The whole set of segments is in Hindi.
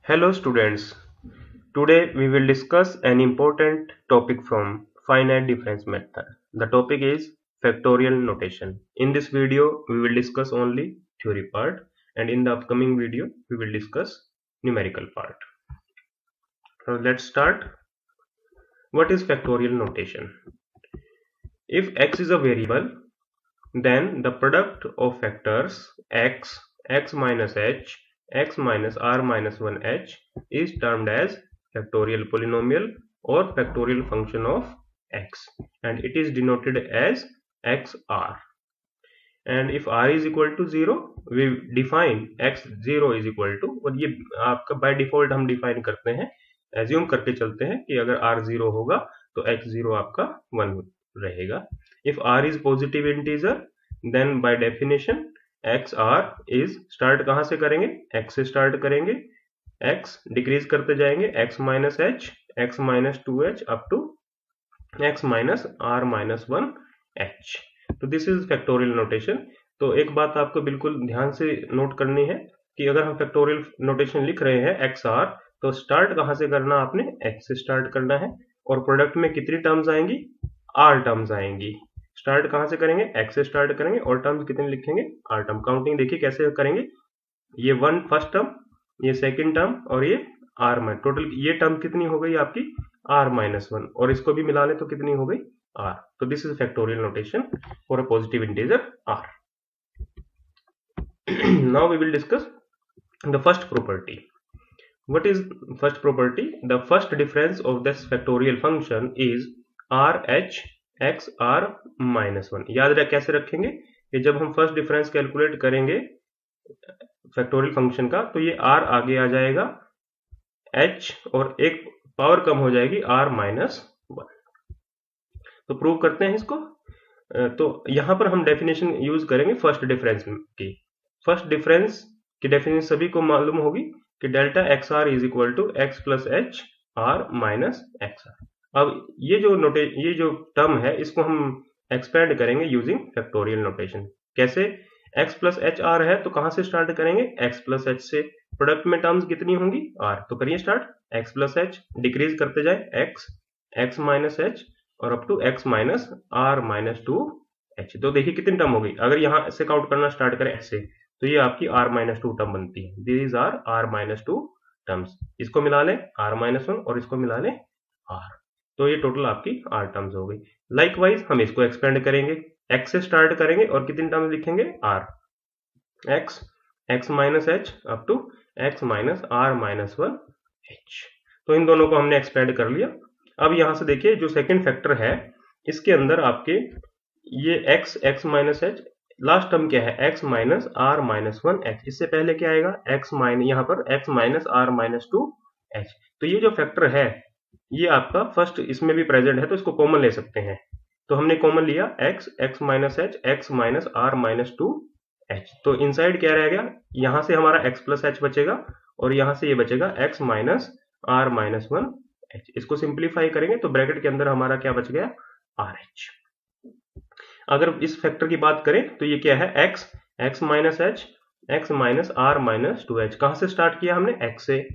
Hello students, today we will discuss an important topic from finite difference method. The topic is factorial notation. In this video we will discuss only theory part, and in the upcoming video we will discuss numerical part. So let's start. What is factorial notation? If x is a variable, then the product of factors x, x minus h, x minus r minus 1h is termed as factorial polynomial or factorial function of x, and it is denoted as xr. And if r is equal to 0, we define x0 is equal to, और ये आपका बाय डिफॉल्ट हम डिफाइन करते हैं, एज्यूम करके चलते हैं कि अगर r 0 होगा तो x0 आपका 1 रहेगा. If r is positive integer, then by definition xr is start कहाँ से करेंगे? x से स्टार्ट करेंगे, x डिक्रीज करते जाएंगे, x minus h, x minus 2h up to x minus r minus 1h. तो दिस इज फैक्टोरियल नोटेशन. तो एक बात आपको बिल्कुल ध्यान से नोट करनी है कि अगर हम फैक्टोरियल नोटेशन लिख रहे हैं xr, तो स्टार्ट कहाँ से करना? आपने x से स्टार्ट करना है, और प्रोडक्ट में कितनी टर्म्स आएंगी? r टर्म्स आएंगी. स्टार्ट कहाँ से करेंगे? x से स्टार्ट करेंगे, और टर्म्स कितने लिखेंगे? r term. काउंटिंग देखिए कैसे करेंगे. ये वन फर्स्ट टर्म, ये सेकंड टर्म, और ये r माइनस, टोटल ये टर्म कितनी हो गई आपकी? r माइनस 1, और इसको भी मिला ले तो कितनी हो गई? r. तो this is factorial notation for a positive integer r. Now we will discuss the first property. What is first property? The first difference of this factorial function is RH x r minus 1. याद रख कैसे रखेंगे कि जब हम फर्स्ट डिफरेंस कैलकुलेट करेंगे फैक्टोरियल फंक्शन का, तो ये r आगे आ जाएगा, h और एक पावर कम हो जाएगी r माइनस 1. तो प्रूव करते हैं इसको. तो यहां पर हम डेफिनेशन यूज करेंगे फर्स्ट डिफरेंस की. फर्स्ट डिफरेंस की डेफिनेशन सभी को मालूम होगी कि delta x r is equal to x plus h r minus x r. अब ये जो टर्म है इसको हम एक्सपेंड करेंगे यूजिंग फैक्टोरियल नोटेशन. कैसे? x प्लस एच आर है तो कहां से स्टार्ट करेंगे? x प्लस एच से. प्रोडक्ट में टर्म्स कितनी होंगी? r. तो करिए start. x plus H decrease करते जाए, x माइनस एच और up to x minus r minus 2h. तो देखिए कितनी टर्म होगी. अगर यहां से काउंट करना स्टार्ट करें x से, तो ये आपकी r माइनस 2 टर्म बनती है. These are r minus 2 terms. इसको मिला लें r माइनस 1 और इसको मिला लें r. तो ये टोटल आपकी r टर्म्स हो गई. लाइकवाइज हम इसको एक्सपेंड करेंगे, x से स्टार्ट करेंगे और कितनी टर्म्स लिखेंगे? r. x minus h up to x minus r minus 1h. तो इन दोनों को हमने एक्सपेंड कर लिया. अब यहां से देखिए जो सेकेंड फैक्टर है इसके अंदर आपके ये x minus h, last term क्या है? x minus r minus 1h. इससे पहले क्या आएगा? x माइनस, यहाँ पर x minus r minus 2h. तो ये जो फैक्टर है ये आपका फर्स्ट इसमें भी प्रेजेंट है, तो इसको कॉमन ले सकते हैं. तो हमने कॉमन लिया x minus h, x minus r minus 2h. तो इनसाइड क्या रह गया? यहाँ से हमारा x प्लस h बचेगा, और यहाँ से ये बचेगा x minus r minus 1h. इसको सिंप्लीफाई करेंगे तो ब्रैकेट के अंदर हमारा क्या बच गया? rh. अगर इस फैक्टर की बात करें तो ये क्या है? x minus h, x minus r minus 2h. कहां से स्टार्ट किया हमने? x से,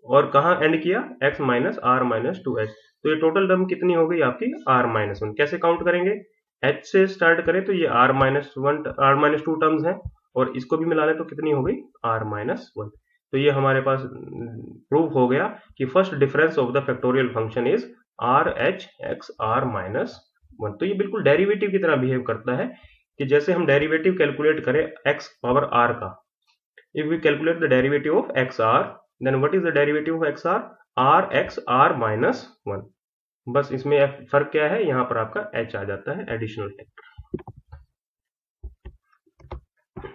और कहां एंड किया? x minus r minus 2h. तो ये टोटल टर्म कितनी हो गई आपकी? r minus 1. कैसे काउंट करेंगे? h से स्टार्ट करें तो ये r माइनस 2 टर्म्स हैं, और इसको भी मिला लें तो कितनी हो गई? r minus 1. तो ये हमारे पास प्रूव हो गया कि first difference of the factorial function is RH x r minus 1. तो ये बिल्कुल डेरिवेटिव की तरह बिहेव करता है कि जैसे हम डेरिवेटिव कैलकुलेट करें x पावर r का. If we calculate the derivative of xr, then what is the derivative of xr? rx r minus 1. बस इसमें फर्क क्या है? यहाँ पर आपका h आ जाता है, additional factor.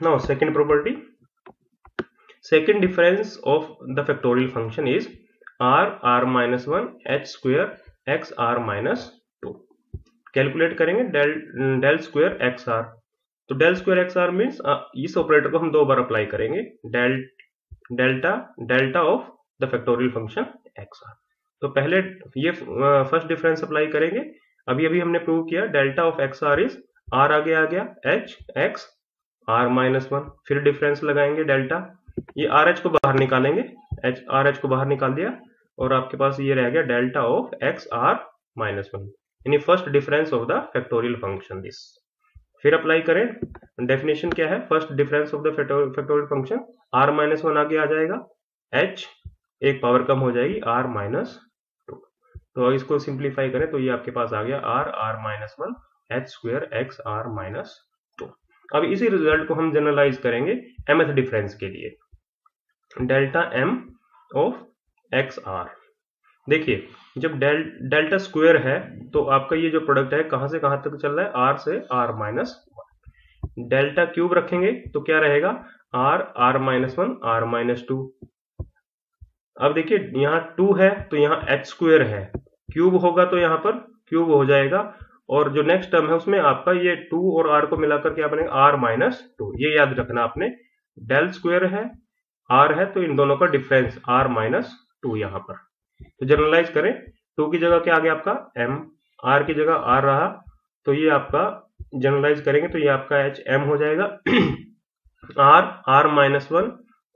Now second property. Second difference of the factorial function is r minus 1 h square x r minus 2. Calculate करेंगे डेल स्क्वायर एक्स आर. तो del square x r means इस ऑपरेटर को हम दो बार अप्लाई करेंगे, delta of the factorial function x r. तो पहले ये फर्स्ट डिफरेंस अप्लाई करेंगे. अभी हमने प्रूव किया delta of x r is r आगे आ गया h x r माइनस 1. फिर डिफरेंस लगाएंगे डेल्टा, ये RH को बाहर निकालेंगे, आर एच को बाहर निकाल दिया और आपके पास ये रह गया delta of x r minus one, यानी first difference of the factorial function this. फिर अप्लाई करें, डेफिनेशन क्या है, first difference of the factorial function, r minus one आगे आ जाएगा, एच एक पावर कम हो जाएगी आर माइनस टू। तो इसको सिंप्लीफाई करें तो ये आपके पास आ गया r minus one h square x r minus two. अब इसी रिजल्ट को हम जनरलाइज करेंगे mth डिफरेंस के लिए, delta m of x r. देखिए जब डेल्टा स्क्वायर है तो आपका ये जो प्रोडक्ट है कहां से कहां तक चल रहा है, आर से r minus one. Delta cube रखेंगे तो क्या रहेगा, r minus one r minus two. अब देखिए यहाँ 2 है तो यहाँ एच स्क्वायर है, क्यूब होगा तो यहाँ पर क्यूब हो जाएगा, और जो नेक्स्ट टर्म है उसमें आपका ये 2 और r को मिलाकर क्या बनेगा, आर माइनस टू। ये याद रखना आपने, डेल स्क्वायर है r है तो इन दोनों का डिफरेंस आर माइनस टू यहाँ पर। तो जनरलाइज करें, 2 की जगह क्या आ गया आपका m, r की जगह r रहा, तो ये आपका जनरलाइज करेंगे तो ये आपका एच m हो जाएगा r minus one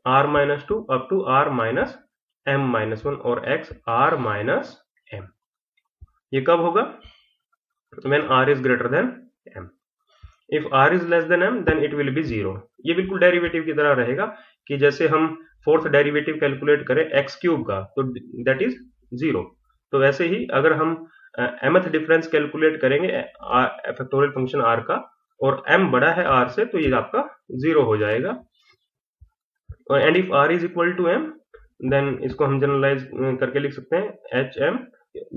r minus two up to r minus m minus one और x r माइनस m। ये कब होगा, when r is greater than m. if r is less than m then it will be 0। ये बिल्कुल डेरिवेटिव की तरह रहेगा कि जैसे हम फोर्थ डेरिवेटिव कैलकुलेट करें x क्यूब का तो दैट इज 0, तो वैसे ही अगर हम mth डिफरेंस कैलकुलेट करेंगे फैक्टोरियल फंक्शन r का और m बड़ा है r से तो ये आपका 0 हो जाएगा। And if r is equal to m then इसको हम जनरलाइज करके लिख सकते हैं एच एम।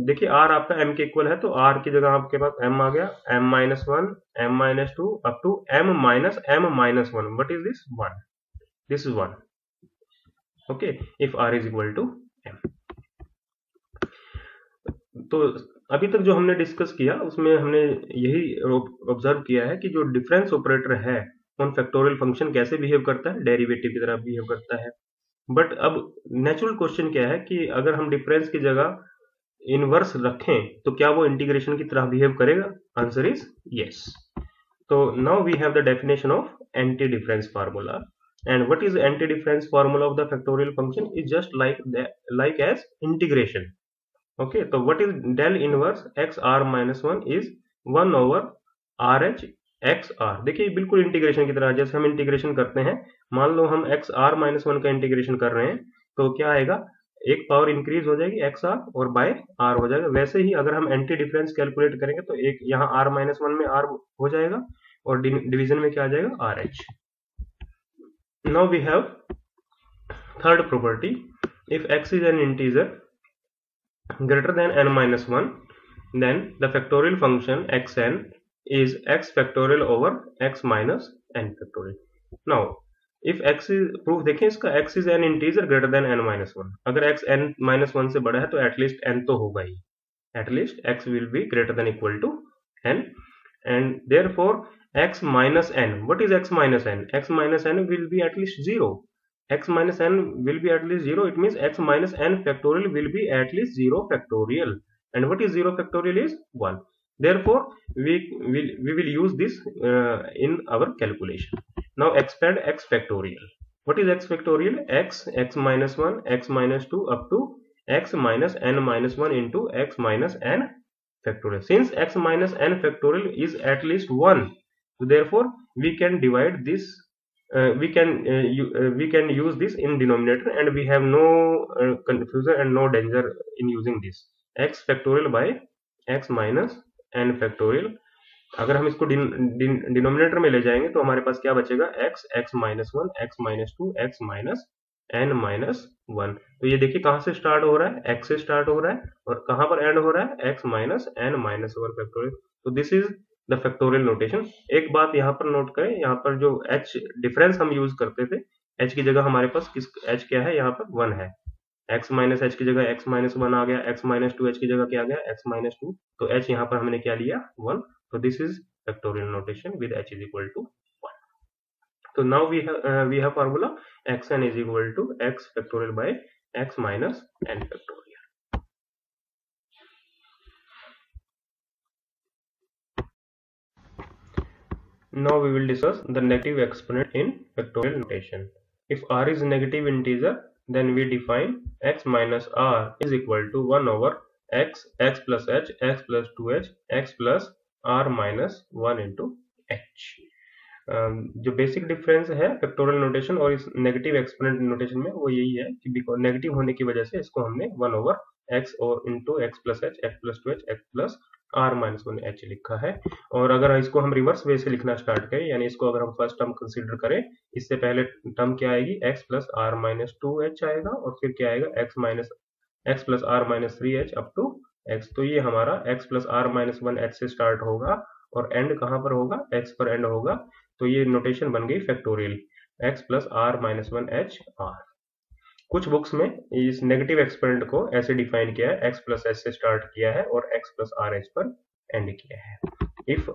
देखिए r आपका m के इक्वल है तो r की जगह आपके पास m आ गया, m minus one m minus two up to m minus one. What is this, one, this is one. Okay, if r is equal to m। तो अभी तक जो हमने डिस्कस किया उसमें हमने यही ऑब्जर्व किया है कि जो डिफरेंस ऑपरेटर है ऑन फैक्टोरियल फंक्शन कैसे बिहेव करता है, डेरिवेटिव की तरह बिहेव करता है। बट अब नेचुरल क्वेश्चन क्या है कि अगर हम डिफरेंस की जगह इनवर्स रखें तो क्या वो इंटीग्रेशन की तरह बिहेव करेगा, आंसर इज यस। तो now we have the definition of anti difference formula, and what is anti difference formula of the factorial function is just like as integration. Okay, तो what is del inverse x r minus one is 1 over r h x r. देखिए बिल्कुल इंटीग्रेशन की तरह, जैसे हम इंटीग्रेशन करते हैं, मान लो हम एक्स आर माइनस वन का इंटीग्रेशन कर रहे हैं तो क्या आएगा, एक पावर इंक्रीज हो जाएगी एक्स आर और बाय आर हो जाएगा। वैसे ही अगर हम एंटी डिफरेंस कैलकुलेट करेंगे तो एक यहाँ आर माइनस वन में आर हो जाएगा और डिवीजन में क्या आ जाएगा, r h. Now we have third property, if x is an integer greater than n minus 1 then the factorial function xn is x factorial over x minus n factorial. Now if x is proof देखें इसका, x is an integer greater than n minus 1, अगर x n minus 1 से बड़ा है तो एटलीस्ट n तो होगा ही, at least x will be greater than equal to n and therefore x minus n, what is x minus n, x minus n will be at least 0, x minus n will be at least 0, it means x minus n factorial will be at least 0 factorial, and what is 0 factorial is 1. Therefore we will use this in our calculation. Now expand x factorial. What is x factorial, x minus 1 x minus 2 up to x minus n minus 1 into x minus n factorial. Since x minus n factorial is at least 1, so therefore we can divide this, we can use this in denominator and we have no confusion and no danger in using this, x factorial by x minus n factorial। अगर हम इसको डिनोमिनेटर में ले जाएंगे तो हमारे पास क्या बचेगा, x minus one x minus to x minus n minus one. तो ये देखिए कहाँ से स्टार्ट हो रहा है, x से स्टार्ट हो रहा है और कहाँ पर एंड हो रहा है, x minus n minus one factorial. तो this is the factorial notation. एक बात यहाँ पर नोट करें, यहाँ पर जो h डिफरेंस हम यूज करते थे, h की जगह हमारे पास किस h क्या है, यहाँ पर 1 है, x माइनस h की जगह x माइनस वन आ गया, x माइनस टू h की जगह क्या आ गया, x माइनस टू, तो h यहाँ पर हमने क्या लिया, 1। तो this is factorial notation with h is equal to 1। तो now we have formula xn is equal to x factorial by x minus n factorial. Now we will discuss the negative exponent in factorial notation. If r is negative integer, then we define x minus r is equal to 1 over x, x plus h, x plus 2h, x plus r minus 1 into h। जो बेसिक डिफरेंस है फैक्टोरियल नोटेशन और इस नेगेटिव एक्सपोनेंट नोटेशन में वो यही है कि नेगेटिव होने की वजह से इसको हमने 1 ओवर x और into x plus h, x plus 2h, x plus r minus 1h लिखा है। और अगर इसको हम रिवर्स वे से लिखना स्टार्ट करें, यानी इसको अगर हम फर्स्ट टर्म कंसीडर करें, इससे पहले टर्म क्या आएगी, x plus r minus 2h आएगा और फिर क्या आएगा x plus r minus 3h up to x। तो ये हमारा x plus r minus 1h से स्टार्ट होगा और एंड कहाँ पर होगा, x पर एंड होगा। तो ये नोटेशन बन गई factorial x plus r minus 1h r। कुछ बुक्स में इस नेगेटिव एक्सपोनेंट को ऐसे डिफाइन किया है, x प्लस h से स्टार्ट किया है और x प्लस आर h पर एंड किया है। इफ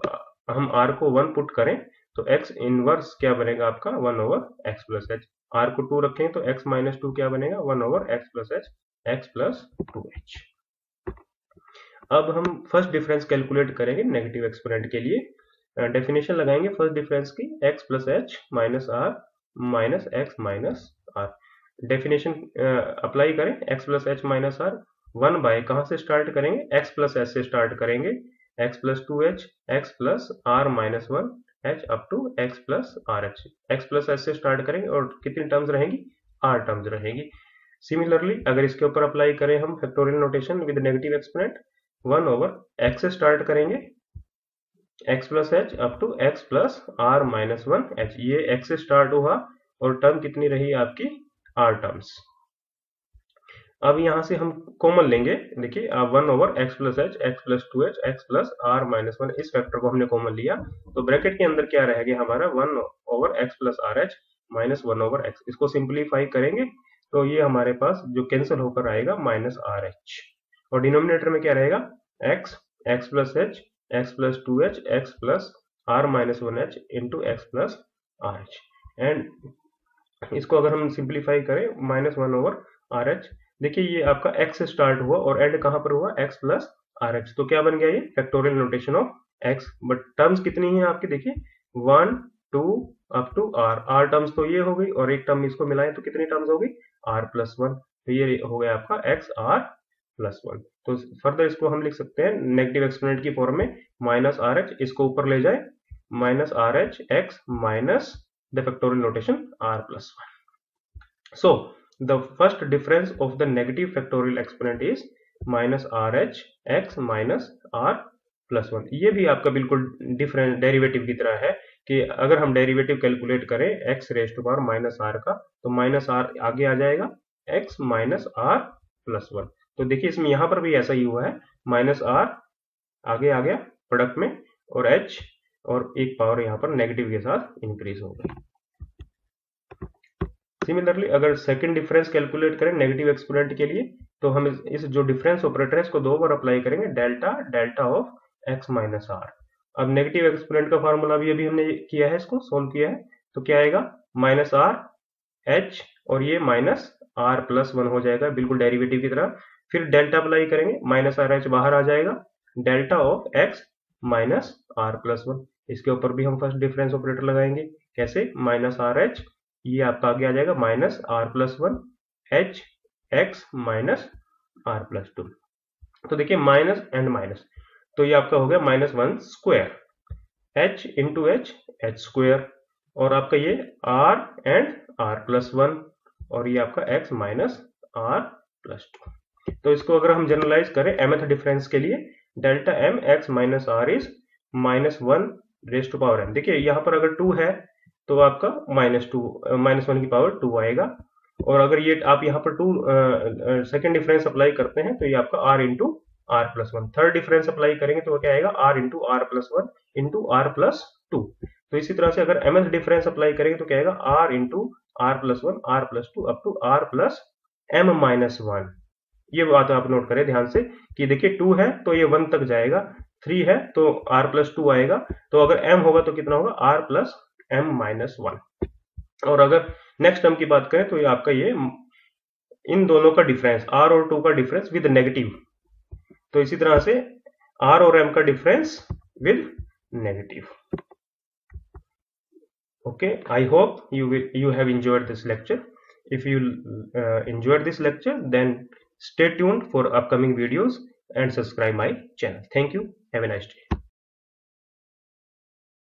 हम r को 1 पुट करें तो x इनवर्स क्या बनेगा आपका 1 over x plus h। r को 2 रखें तो x माइनस 2 क्या बनेगा 1 over x plus h, x plus 2h। अब हम फर्स्ट डिफरेंस कैलकुलेट करेंगे नेगेटिव एक्सपोनेंट के लिए। डेफिनेशन लगाएंगे फर्स्ट डिफरेंस की, x plus h minus r minus x minus r। Definition apply करें, x plus h minus r 1 by कहाँ से स्टार्ट करेंगे, x प्लस h से स्टार्ट करेंगे, x plus 2h, x plus r minus 1h up to x plus rh। x plus h से स्टार्ट करेंगे और कितनी टर्म्स रहेंगी, r टर्म्स रहेगी। सिमिलरली अगर इसके ऊपर अप्लाई करें हम factorial notation with negative exponent, 1 over x से स्टार्ट करेंगे, x plus h up to x plus r minus 1h। ये x से स्टार्ट हुआ और टर्म कितनी रही आपकी, r टर्म्स। अब यहां से हम कॉमन लेंगे, देखिए 1 over x plus h, x plus 2h, x plus r minus 1, इस फैक्टर को हमने कॉमन लिया तो ब्रैकेट के अंदर क्या रहेगा हमारा 1 over x plus rh minus 1 over x। इसको सिंप्लीफाई करेंगे तो ये हमारे पास जो कैंसिल होकर आएगा माइनस rh, और डिनोमिनेटर में क्या रहेगा x, x plus h, x plus 2h, x plus r minus 1h into x plus rh। And इसको अगर हम सिंप्लीफाई करें माइनस 1 ओवर rh, देखिए ये आपका x से स्टार्ट हुआ और एंड कहां पर हुआ, x प्लस rh। तो क्या बन गया ये factorial notation of x। But terms कितनी है आपकी, देखिए 1 2 अप टू r टर्म्स तो ये हो गई और एक टर्म इसको मिलाएं तो कितनी टर्म्स होगी r प्लस 1। तो ये हो गया आपका x r प्लस 1। तो फर्दर इसको हम लिख सकते हैं नेगेटिव एक्सपोनेंट की फॉर्म में माइनस rh, इसको ऊपर ले जाए minus rh x minus the factorial notation r plus 1। So the first difference of the negative factorial exponent is minus rh x minus r plus 1। ये भी आपका बिल्कुल डिफरेंट डेरिवेटिव की तरह है कि अगर हम डेरिवेटिव कैलकुलेट करें x raise to power minus r का तो माइनस r आगे आ जाएगा x माइनस r प्लस 1। तो देखिए इसमें यहाँ पर भी ऐसा ही हुआ है, माइनस r आगे आ गया प्रोडक्ट में और h और एक पावर यहाँ पर नेगेटिव के साथ इंक्रीज हो गई। सिमिलरली अगर सेकंड डिफरेंस कैलकुलेट करें नेगेटिव एक्सपोनेंट के लिए तो हम इस जो डिफरेंस ऑपरेटर है इसको 2 बार अप्लाई करेंगे, delta delta of x minus r। अब नेगेटिव एक्सपोनेंट का फार्मूला भी अभी हमने किया है, इसको सोल्व किया है तो क्या आएगा माइनस r h और ये माइनस r प्लस 1 हो जाएगा बिल्कुल डेरिवेटिव की तरह। फिर डेल्टा अप्लाई करेंगे, माइनस r h बाहर आ जाएगा, delta of x minus r plus 1। इसके ऊपर भी हम फर्स्ट डिफरेंस ऑपरेटर लगाएंगे, कैसे, माइनस r h ये आपका आगे आ जाएगा minus r plus 1 h x minus r plus 2। तो देखिए माइनस एंड माइनस तो ये आपका हो गया minus 1 square, h into h square, और आपका ये r एंड r प्लस 1 और ये आपका x माइनस r प्लस 2। तो इसको अगर हम जनरलाइज करें mth डिफरेंस के लिए, delta m x minus r is minus 1 raise to power n। देखिए यहाँ पर अगर 2 है तो आपका माइनस 1 की पावर 2 आएगा, और अगर ये आप यहाँ पर 2 सेकेंड डिफरेंस अप्लाई करते हैं तो ये आपका r into r plus 1। Third difference apply करेंगे तो क्या आएगा r into r plus 1 into r plus 2। तो इसी तरह से अगर mth डिफरेंस अप्लाई करेंगे तो क्या आएगा r into r plus 1 r plus 2 up to r plus m minus 1। ये बात आप नोट करें ध्यान से कि देखिए 2 है तो ये 1 तक जाएगा, 3 है तो r प्लस 2 आएगा, तो अगर m होगा तो कितना होगा r प्लस m माइनस 1। और अगर नेक्स्ट टर्म की बात करें तो ये आपका ये इन दोनों का डिफरेंस r और 2 का डिफरेंस विद नेगेटिव, तो इसी तरह से r और m का difference with negative. Okay, I hope you have enjoyed this lecture. If you enjoyed this lecture, then stay tuned for upcoming videos and subscribe my channel. Thank you. Have a nice day.